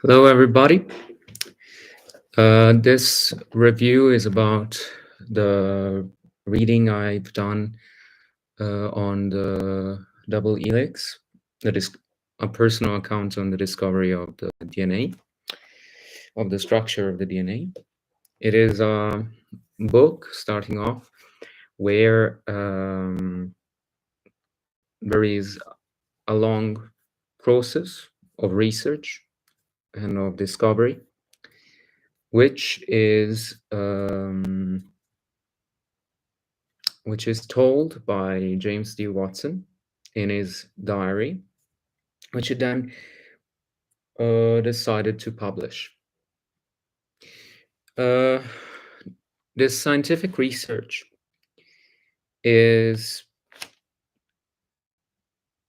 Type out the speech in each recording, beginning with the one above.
Hello, everybody. This review is about the reading I've done on the Double Helix, that is a personal account on the discovery of the DNA, of the structure of the DNA. It is a book starting off where there is a long process of research and of discovery, which is told by James D. Watson in his diary, which he then decided to publish. Uh, this scientific research is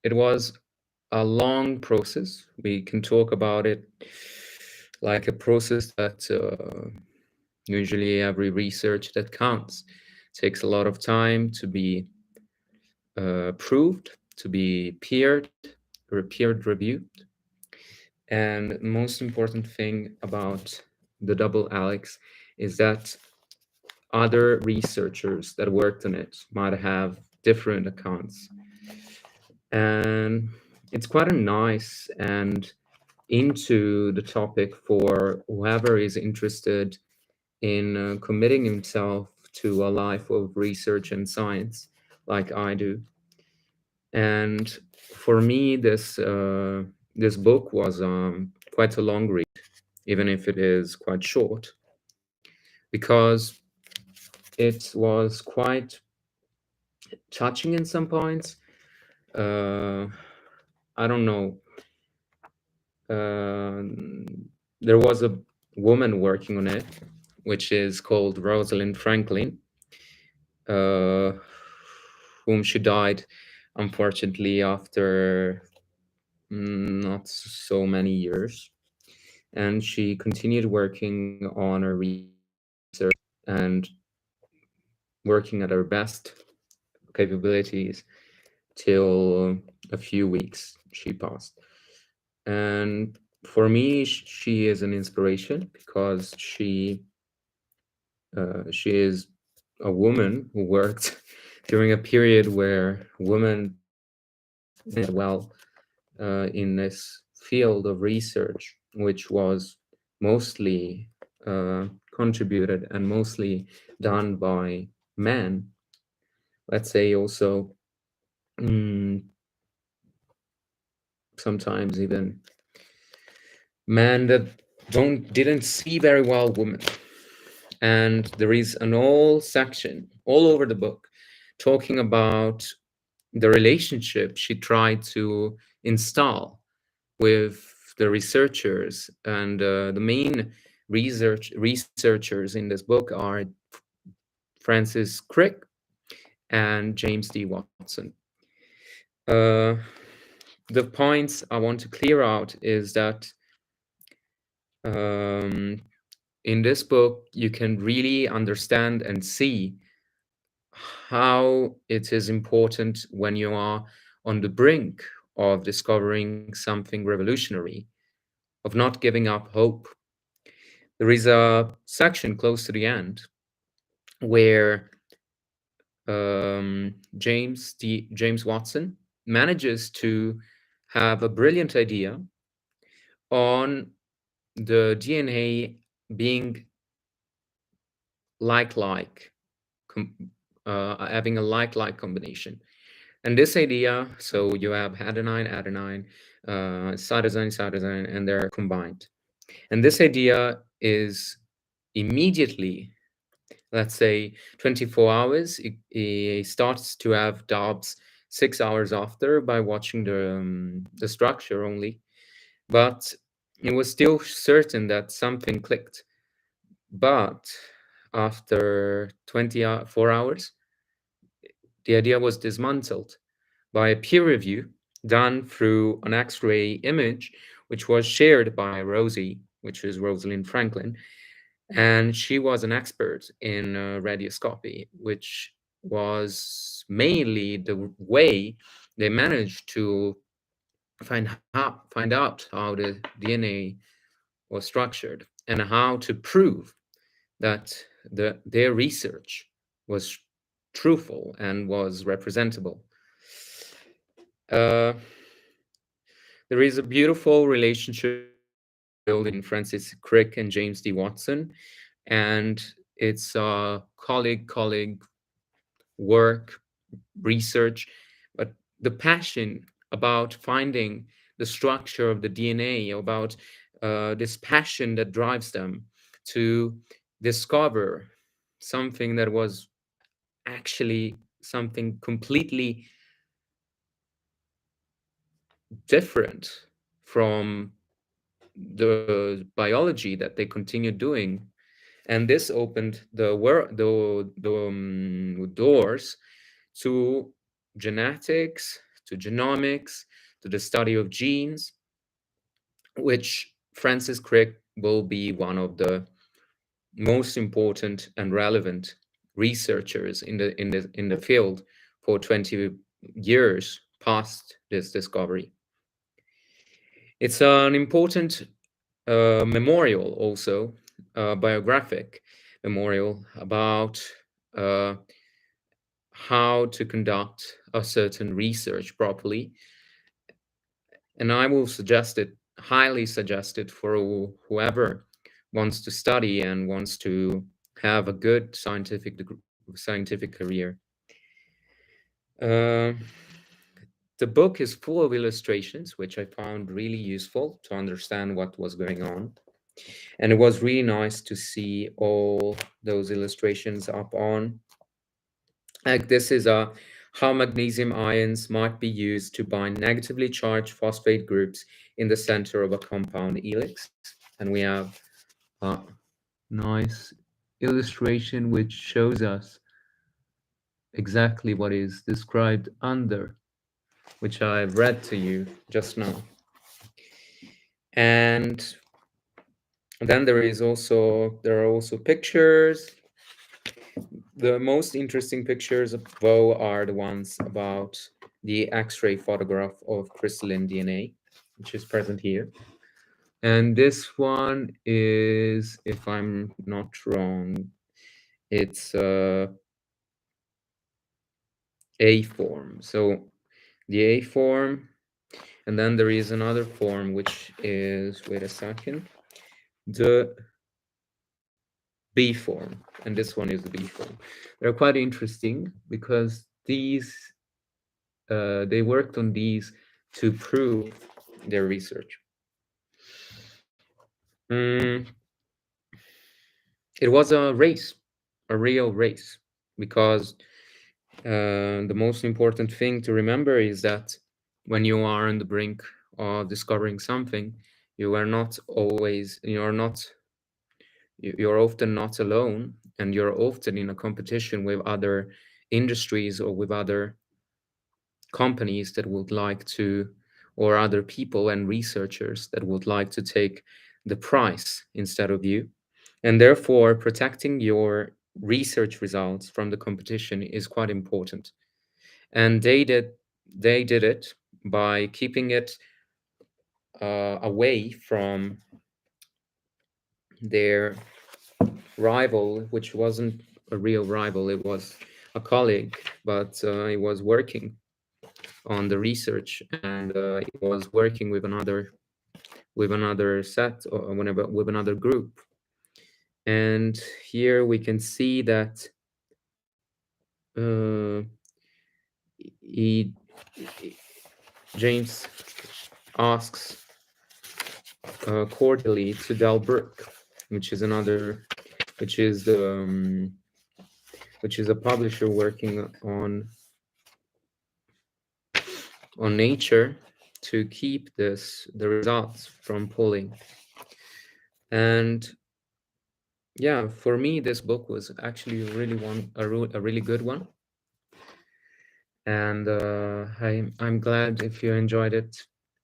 it was a long process. We can talk about it like a process that usually every research that counts takes a lot of time to be proved, to be peer reviewed. And most important thing about the Double Helix is that other researchers that worked on it might have different accounts. And it's quite a nice and into the topic for whoever is interested in committing himself to a life of research and science, like I do. And for me, this book was quite a long read, even if it is quite short, because it was quite touching in some points. Uh, I don't know. There was a woman working on it, which is called Rosalind Franklin, uh, whom she died, unfortunately, after not so many years. And she continued working on her research and working at her best capabilities till a few weeks she passed. And for me, she is an inspiration because she is a woman who worked during a period where women well in this field of research, which was mostly contributed and mostly done by men. Let's say also mm, sometimes even men that didn't see very well women. And there is an whole section all over the book talking about the relationship she tried to install with the researchers. And the main researchers in this book are Francis Crick and James D. Watson. Uh, the points I want to clear out is that um, in this book, you can really understand and see how it is important when you are on the brink of discovering something revolutionary, of not giving up hope. There is a section close to the end where James Watson manages to have a brilliant idea on the DNA being like having a like combination. And this idea, so you have adenine, cytosine, and they're combined. And this idea is immediately, let's say 24 hours, it starts to have doubts 6 hours after by watching the structure only. But it was still certain that something clicked. But after 24 hours, the idea was dismantled by a peer review done through an X-ray image, which was shared by Rosie, which is Rosalind Franklin, and she was an expert in radioscopy, which was mainly the way they managed to find out how the DNA was structured, and how to prove that their research was truthful and was representable. Uh, there is a beautiful relationship between Francis Crick and James D. Watson, and it's colleague work, research, but the passion about finding the structure of the DNA, about this passion that drives them to discover something that was actually something completely different from the biology that they continued doing. And this opened the doors to genetics, to genomics, to the study of genes, which Francis Crick will be one of the most important and relevant researchers in the field for 20 years past this discovery. It's an important memorial, also biographic memorial about uh, how to conduct a certain research properly. And I will suggest it, highly suggest it for whoever wants to study and wants to have a good scientific career. Uh, the book is full of illustrations, which I found really useful to understand what was going on. And it was really nice to see all those illustrations up on. Like this is a how magnesium ions might be used to bind negatively charged phosphate groups in the center of a compound helix. And we have a nice illustration which shows us exactly what is described under, which I've read to you just now. And then there are also pictures. The most interesting pictures of Vo are the ones about the X-ray photograph of crystalline DNA, which is present here. And this one is, if I'm not wrong, it's A form. So the A form, and then there is another form which is, wait a second, the B form, and this one is the B form. They're quite interesting because they worked on these to prove their research. Mm, it was a race, a real race, because the most important thing to remember is that when you are on the brink of discovering something, you are not always, you're often not alone, and you're often in a competition with other industries or with other companies that would like to, or other people and researchers that would like to take the prize instead of you. And therefore, protecting your research results from the competition is quite important. And they did it by keeping it away from their rival, which wasn't a real rival, it was a colleague, but he was working on the research, and he was working with another set, or whenever with another group. And here we can see that uh, he, James asks cordially to Delbruck, which is another, which is which is a publisher working on Nature, to keep the results from pulling. And yeah, for me, this book was actually a really good one, and I'm glad if you enjoyed it,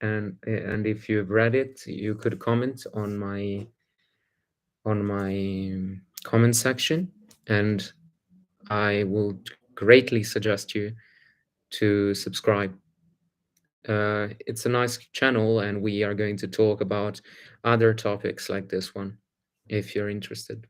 and if you've read it, you could comment on my comment section, and I would greatly suggest you to subscribe. It's a nice channel, and we are going to talk about other topics like this one if you're interested.